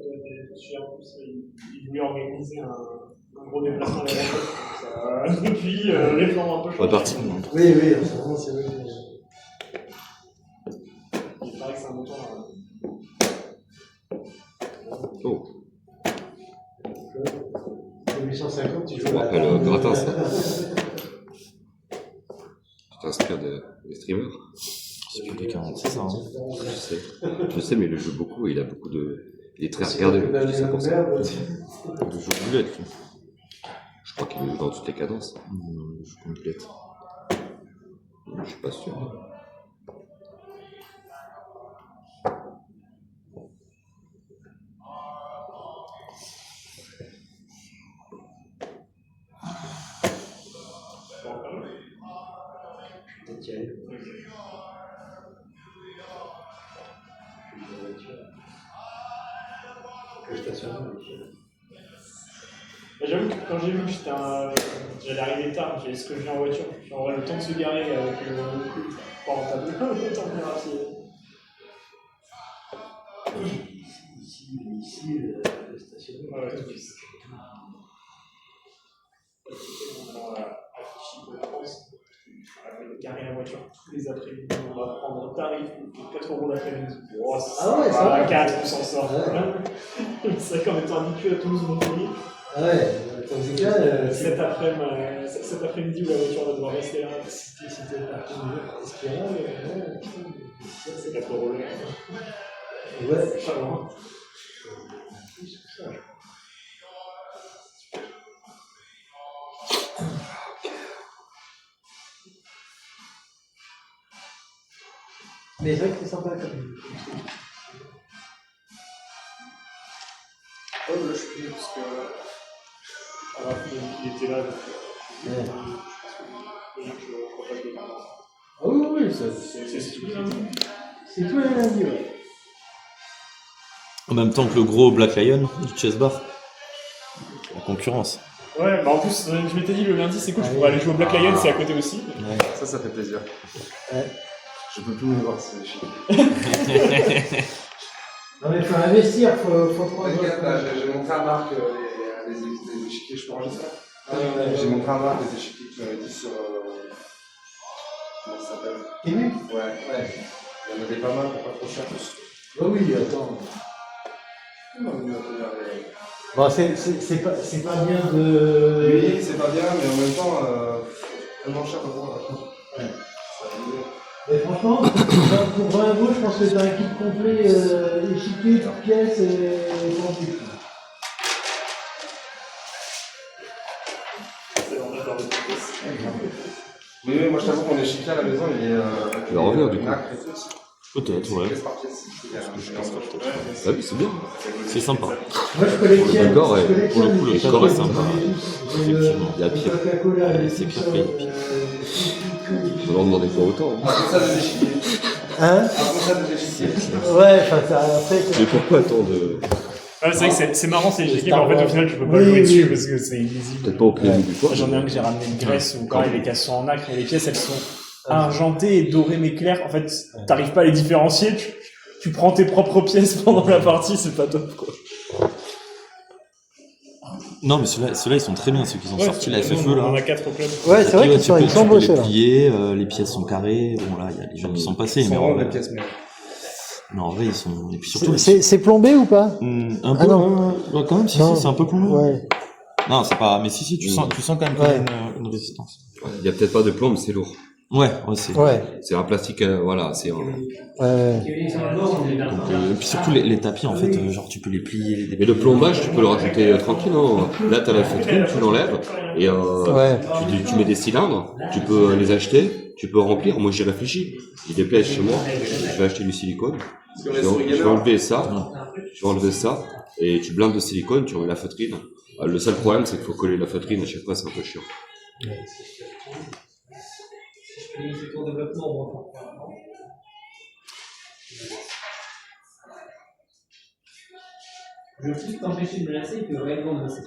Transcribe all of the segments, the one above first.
Il voulait organiser un gros déplacement à l'aéroport. Depuis, les plans ont un peu changé. Reparti. Oui, oui, vraiment, c'est vrai. Il paraît que c'est un moteur. Oh. 850, tu Je joues me à rappelle Gratin, ça. Tu t'inspires des streamers. C'est plus des 40, c'est ça. Hein. Je sais, mais il le joue beaucoup et il a beaucoup de. Il est très regardé, je dis ça pour ça. Le jeu boulette, lui. Je crois qu'il le joue dans toutes les cadences. Le jeu complète. Je suis pas sûr. J'avoue que quand j'ai vu que j'allais arriver tard, j'ai ce que je viens en voiture, puis on aura le temps de se garer avec le coup, pas rentable, le temps de venir à pied. Ici, le stationnement. Ouais, tout de suite. Alors, affiché de France, garer la voiture tous les après-midi, on va prendre un tarif de 4 € l'après-midi. Oh, Ah ouais, ça va. À 4, on s'en sort. Ouais. C'est vrai qu'en étant habitué à Toulouse, Montpellier, Ah ouais, tandis que là, cet après-midi où la voiture va devoir rester là, c'était parti de Espérance, c'est 4 € là. ouais. Pas loin. Mais c'est vrai que c'est sympa quand même. Oh, là, je suis parce que. Alors, il était là, donc. Ouais. Je crois pas que. Ah oui, oui, C'est tout lundi. c'est tous les lundis, ouais. En même temps que le gros Black Lion du chess bar. La concurrence. Ouais, bah en plus, je m'étais dit le lundi, c'est cool, je pourrais aller jouer au Black Lion, c'est à côté aussi. Ça fait plaisir. Ouais. Je peux plus me voir, c'est chiant. Non mais faut investir, faut prendre. J'ai montré à Marc les échiquiers, je peux enregistrer. J'ai montré à Marc les échiquiers que tu m'avais dit sur. Comment ça s'appelle? Kému? Ouais. Il y en avait pas mal pour pas trop cher. Oh oui, attends. Non, mais on peut dire, Bon, c'est pas bien de. oui, c'est pas bien, mais en même temps, tellement cher pour moi. Ouais. Mais franchement, pour 20 €, je pense que t'as un kit complet échiquier, toutes pièces et vendu. Oui, moi je t'avoue qu'on échiquier à la maison, il est. Tu vas revenir du coup. Peut-être, ouais. Pièce par pièce. Ah oui, c'est bien. C'est sympa. Moi je collectionne. Le corps est- je collectionne pour le coup, le les corps est échiquiers, sympa. j'ai le Effectivement. Il y a pire. Coca-Cola, les C'est pire, Pixar, pire. On leur demandait pas autant. Après ça, des échiquiers. Hein? Après ça, des échiquiers. Ouais, enfin ça après. Mais pourquoi tant de. Ouais, c'est vrai que c'est marrant ces échiquiers, mais en fait, au final, tu peux pas Oui, jouer oui. dessus parce que c'est illisible. Peut-être pas au pied du poids. J'en ai un que j'ai ramené de Grèce où pareil, les caisses sont en nacre et les pièces elles sont argentées et dorées mais claires. En fait, t'arrives pas à les différencier, tu prends tes propres pièces pendant la partie, c'est pas top quoi. Non, mais ceux-là, ils sont très bien, ceux qui ont sorti la FFE On en là. a 4 au club. Ouais, c'est vrai qu'ils sont beaux les ceux-là. plier, les pièces sont carrées. Bon, là, il y a les gens qui sont passés, mais en vrai, pièces, mais. non, en vrai, ils sont. Et puis surtout, C'est plombé ou pas? un peu. Ah non. Ouais, quand même, si, Non. c'est un peu plombé. Ouais. Non, c'est pas. Mais si, tu sens quand même qu'il y a une résistance. Il y a peut-être pas de plomb, mais c'est lourd. Ouais, c'est. Ouais. C'est un plastique, voilà, c'est. Ouais. Et puis surtout, les tapis, en fait, genre, tu peux les plier. Mais le plombage, tu peux le rajouter tranquille, hein. Là, t'as la feutrine, tu l'enlèves, et Ouais. tu mets des cylindres, tu peux les acheter, tu peux remplir. Moi, j'y réfléchis. J'ai des pièces chez moi, je vais acheter du silicone. Je vais enlever ça, et tu blindes de silicone, tu remets la feutrine. Le seul problème, c'est qu'il faut coller la feutrine à chaque fois, c'est un peu chiant. Je veux plus t'empêcher de me lasser que réellement me lasser.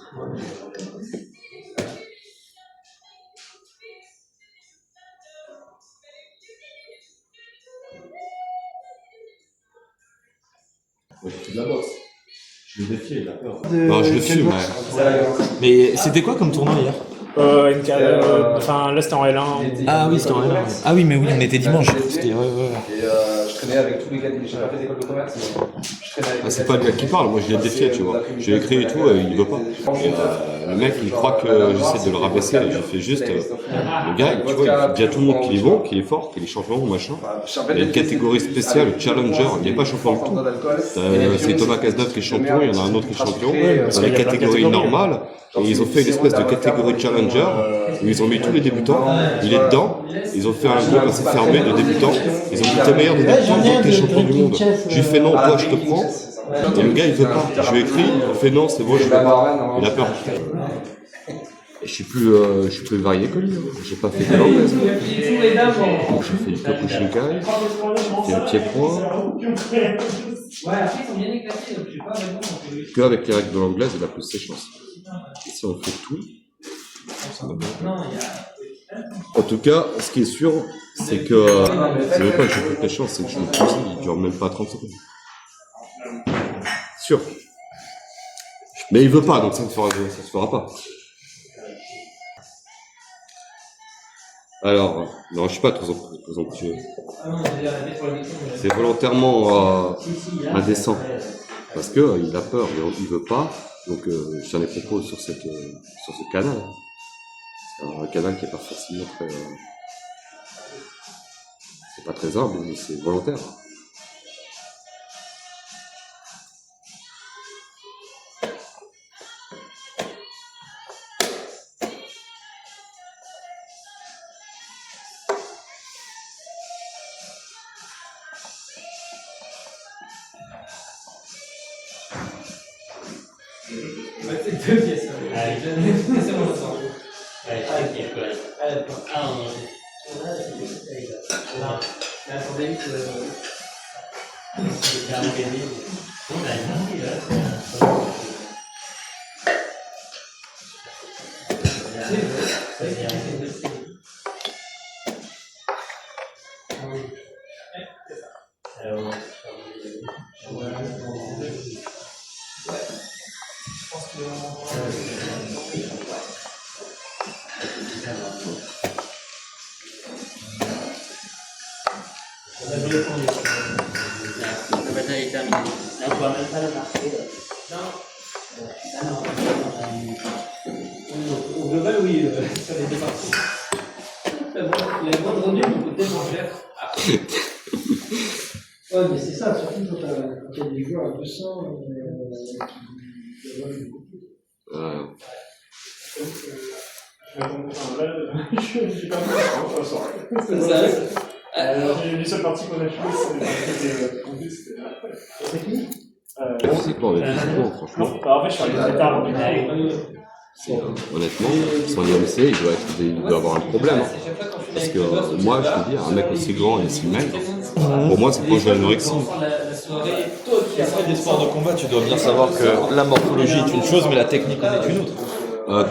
Moi, j'ai fait de la boxe. Je l'ai défié, il a peur. Non, je le fume, Mais c'était quoi comme tournoi hier? Enfin, là, c'était en L1. Ah oui, c'était en L1. Ah oui, mais oui, on était dimanche. C'était, ouais. Et je traînais avec tous les gars, j'ai pas fait d'école de commerce, mais je traînais avec. Ah, c'est pas le gars qui parle, moi je l'ai défié, tu vois. J'ai écrit et tout, il veut pas. Et, le mec, il croit que j'essaie de le rabaisser. Je fais juste. Le gars, tu vois, il dit à tout le monde qu'il est bon, qu'il est fort, qu'il est champion ou machin. Il y a une catégorie spéciale, le challenger. Il n'est pas champion de tout. C'est Thomas Cazeneuve qui est champion, il y en a un autre qui est champion. Dans la catégorie normale. Et ils ont fait une espèce de catégorie challenger où ils ont mis tous les débutants. Il est dedans. Ils ont fait un groupe assez fermé de débutants. Ils ont dit t'es meilleur des débutants, donc t'es champion du monde. J'ai fait non, toi je te prends. Et le gars il veut pas. Je lui ai écrit, il fait non, c'est bon, je veux pas. Il a peur. Et je suis plus varié que lui. J'ai pas fait de l'anglaise. J'ai fait du Kyokushinkai. J'ai fait un pied point. Ouais, après, ils sont bien éclatés, donc je sais pas vraiment. Que avec les règles de l'anglaise, il a plus ses chances. Et si on fait tout, ça va bien. Non, il y a. En tout cas, ce qui est sûr, c'est que c'est même pas que j'ai toutes les chances, c'est que je me pousse, il dure même pas 30 secondes. Sûr. Mais il veut pas, donc ça ne se fera pas. Alors, non, je suis pas très anxieux. C'est volontairement indécent. Parce que il a peur, il veut pas. Donc j'en ai propos sur ce canal. C'est un canal qui est pas forcément très... c'est pas très humble, mais c'est volontaire. C'est deux pièces. C'est bon, ça. Attendez, La bataille est terminée. Là, on voit même pas la marquer. Non. Au global, oui, ça les deux parties. Il y a moins de revenus, mais on peut tellement faire. Ouais, mais c'est ça, surtout quand il y a des joueurs à 200 J'ai pas fait ça, les seules parties qu'on a jouées, c'était qui C'est pas honnêtement, franchement. En fait, je suis arrivé très tard. Honnêtement, son IMC, il doit avoir un problème. Hein. Parce que moi, je veux dire, un mec aussi grand et aussi maigre, pour moi, c'est proche de l'anorexie. Des sports de combat, tu dois bien savoir que la morphologie est une chose, mais la technique en est une autre.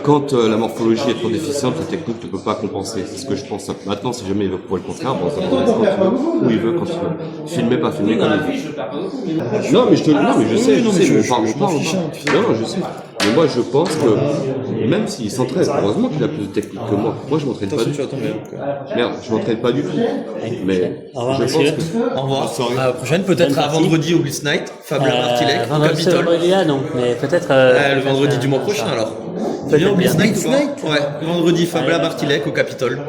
Quand la morphologie est trop déficiente, la technique ne peut pas compenser. C'est ce que je pense. Maintenant, si jamais il veut prouver le contraire, bon, ça va où il veut, quand il veut. Filmer, pas filmer, comme il veut. Non, mais je sais, je parle pas. Non, je sais. Mais moi, je pense que même s'il s'entraîne, heureusement qu'il a plus de technique que moi. Moi, je m'entraîne pas du tout. Merde, je m'entraîne pas du tout. Mais Au revoir, je pense monsieur. que... Au revoir. À la prochaine, peut-être à vendredi au Blitz Night, Fabien Martilec, au Vendredi, c'est Capitole. vendredi là, donc, mais peut-être. Le vendredi du mois prochain alors. Viens au Blitz Night ou pas? Ouais, le vendredi Fabien Martilec au Capitole.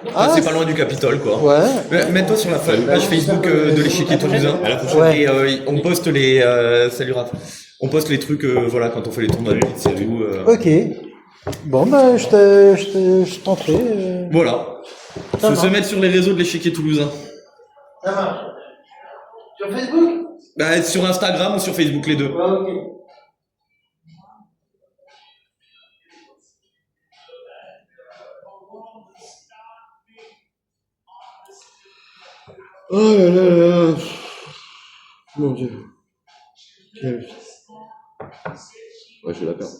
Enfin, c'est pas loin du Capitole quoi. Ouais. Mets-toi sur la page Facebook de l'échiquier toulousain. Ouais. Et on poste les. Salut Raph. On poste les trucs, voilà, quand on fait les tournois de Blitz et tout. Ok. Bon, bah, je tenterai. Voilà. Faut se mettre sur les réseaux de l'échiquier toulousain. Ça marche. Sur Facebook? Bah, sur Instagram ou sur Facebook, les deux. Ouais, ok. Oh là là là. Mon Dieu. Ouais, je vais la perdre.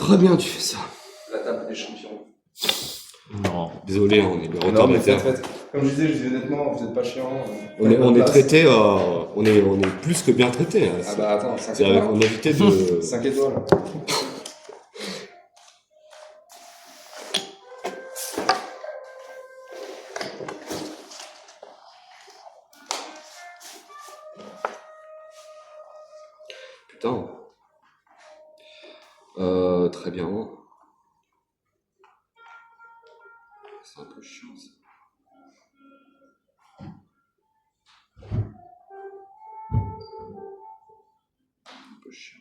Très bien, tu fais ça. La table des champions. Non. Désolé, on est des Non, mais retardataires. faites. Comme je dis honnêtement, vous n'êtes pas chiant. On est traité, on est plus que bien traité. Hein. Ah bah attends, 5 C'est avec étoiles. mon invité de. 5 étoiles. Putain. Très bien. C'est un peu chiant ça. Un peu chiant.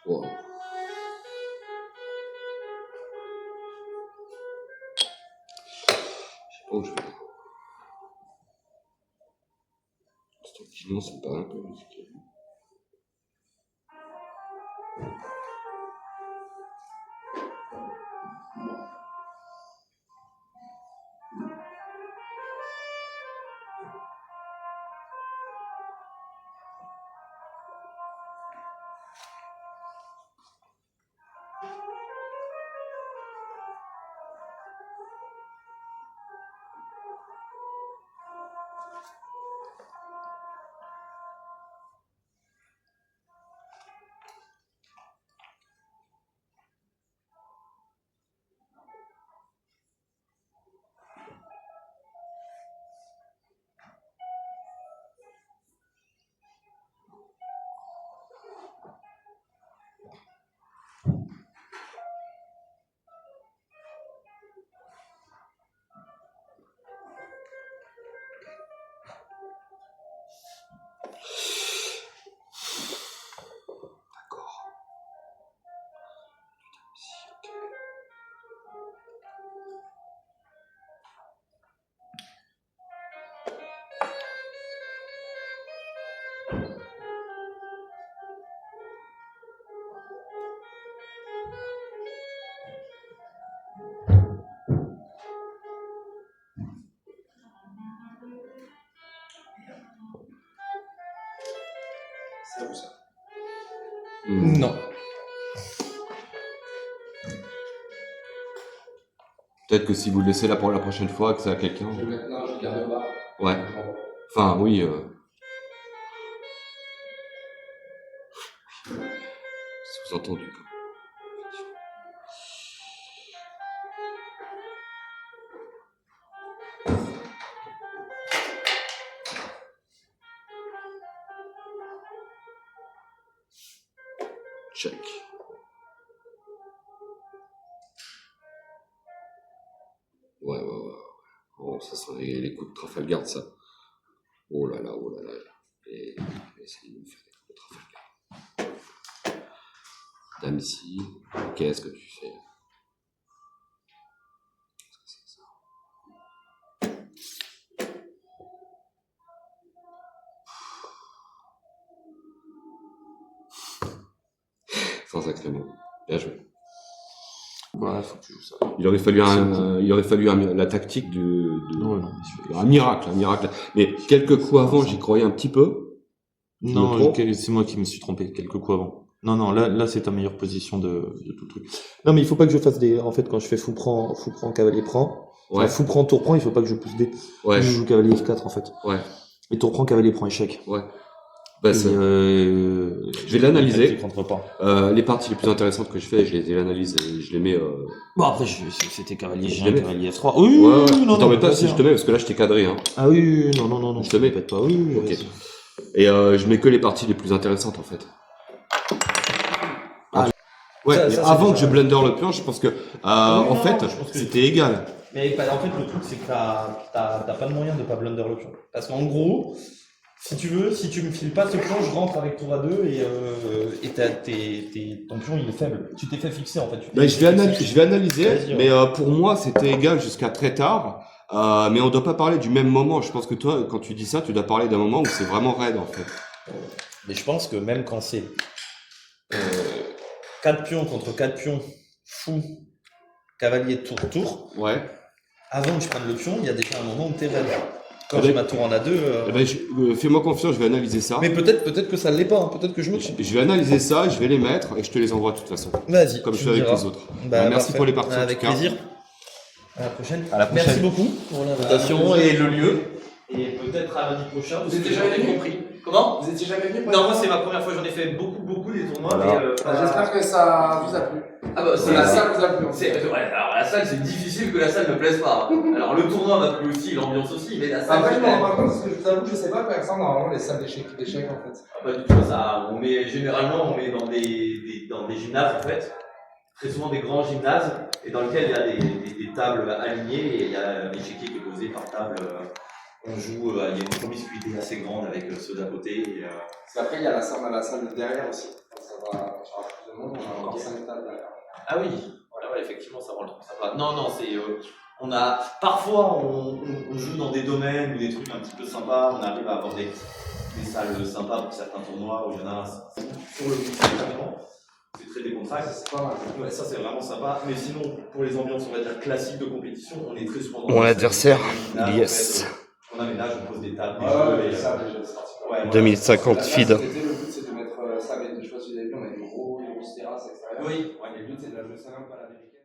Wow. Je sais pas où je vais. Effectivement, c'est pas un peu risqué. C'est où ça? Non. Peut-être que si vous le laissez là pour la prochaine fois, que c'est à quelqu'un. Non, je le garde bas. Ouais. Enfin, oui. Sous-entendu. Quoi. Check. Ouais. Oh, ça sent les coups de Trafalgar, ça. Oh là là. Et essayez de me faire des coups de Trafalgar. Dame ici, qu'est-ce que tu fais? Sans sacrément. Bien joué. Ouais, faut que tu joues ça. Il aurait fallu la tactique un miracle. Mais quelques coups avant, j'y croyais un petit peu. Non, c'est moi qui me suis trompé quelques coups avant. Non, là c'est ta meilleure position de tout le truc. Non, mais il faut pas que je fasse en fait, quand je fais fou prend, cavalier prend. Ouais. Enfin, fou prend, tour prend, il faut pas que je pousse des. Ouais. Je joue cavalier F4 en fait. Ouais. Et tour prend, cavalier prend échec. Ouais. Bah, Et, ça- je vais l'analyser. les contre pas. Les parties les plus intéressantes que je fais, je les analyse et je les mets. Bon, après, c'était cavalier Je G1, te mets. cavalier F3. Oui, Ouais, ouais. non, T'en non, mets pas vas-y, si je te mets parce que là je t'ai cadré. Hein. Ah oui, non, Je te mets. t'embête pas, oui, Ok. vas-y. Et je mets que les parties les plus intéressantes en fait. Ah, Ouais, ça, mais c'est avant déjà- que je blender le pion, je pense que en fait je pense que- c'était égal. Mais en fait, le truc, c'est que t'as pas de moyen de pas blunder le pion. Parce qu'en gros, si tu veux, si tu me files pas ce pion, je rentre avec tour à 2 et ton pion il est faible. Tu t'es fait fixer en fait. Tu t'es Ben, je fait vais fixer. analyser, Vas-y, mais pour moi c'était égal jusqu'à très tard. Mais on doit pas parler du même moment. Je pense que toi, quand tu dis ça, tu dois parler d'un moment où c'est vraiment raide en fait. Mais je pense que même quand c'est 4 pions contre 4 pions, fou, cavalier tour, Ouais. avant que je prenne le pion, il y a déjà un moment où t'es raide. Quand Ah j'ai ben- ma tour en A2. Eh ben, fais-moi confiance, je vais analyser ça. Mais peut-être que ça l'est pas, hein, peut-être que je me trompe. Je vais analyser ça, je vais les mettre et je te les envoie de toute façon. Vas-y. Comme je tu fais me avec diras. les autres. Bah, Merci parfait. pour les parties, en Avec tout cas. plaisir. À la prochaine. À la prochaine. Merci beaucoup pour l'invitation et le lieu. Et peut-être à lundi prochain. Vous étiez jamais venu compris. Comment? Vous étiez jamais venu? Non, moi c'est ma première fois, j'en ai fait beaucoup des tournois, Voilà. mais J'espère que ça vous a plu. Ah bah Que la salle vous a plu. ouais, alors la salle c'est difficile que la salle ne plaise pas. Alors le tournoi m'a plu aussi, l'ambiance aussi, mais la salle. Après, je me c'est- rends pas compte parce que je vous avoue, je sais pas faire ça normalement les salles d'échecs en fait. Ah, pas du tout ça. Généralement on met dans des gymnases en fait, très souvent des grands gymnases, et dans lesquels il y a des tables alignées et il y a l'échiquier qui est posé par table. On joue, il y a une promiscuité assez grande avec ceux d'à côté. Et, Parce qu'après, il y a la salle de derrière aussi. Ça va plus de monde, on a encore 5 tables derrière. Ah oui, ouais, effectivement, ça rend le truc sympa. Non, c'est. Parfois, on joue dans des domaines ou des trucs un petit peu sympas, on arrive à avoir des salles sympas pour certains tournois où il y en a sur le but, c'est très décontracté. C'est pas mal. Ouais, ça c'est vraiment sympa, mais sinon, pour les ambiances, on va dire classiques de compétition, on est très souvent dans Mon des adversaire, salles de yes. on aménage, on pose des tables, des Ouais, jeux, ça déjà, c'est parti. ouais, 2050 Là, feed. cet été, le but c'est de mettre ça avec des choses, vous avez vu, on a une grosse terrasse extérieure. Oui, ouais. Et le but c'est de la jouer ça même pas l'américaine.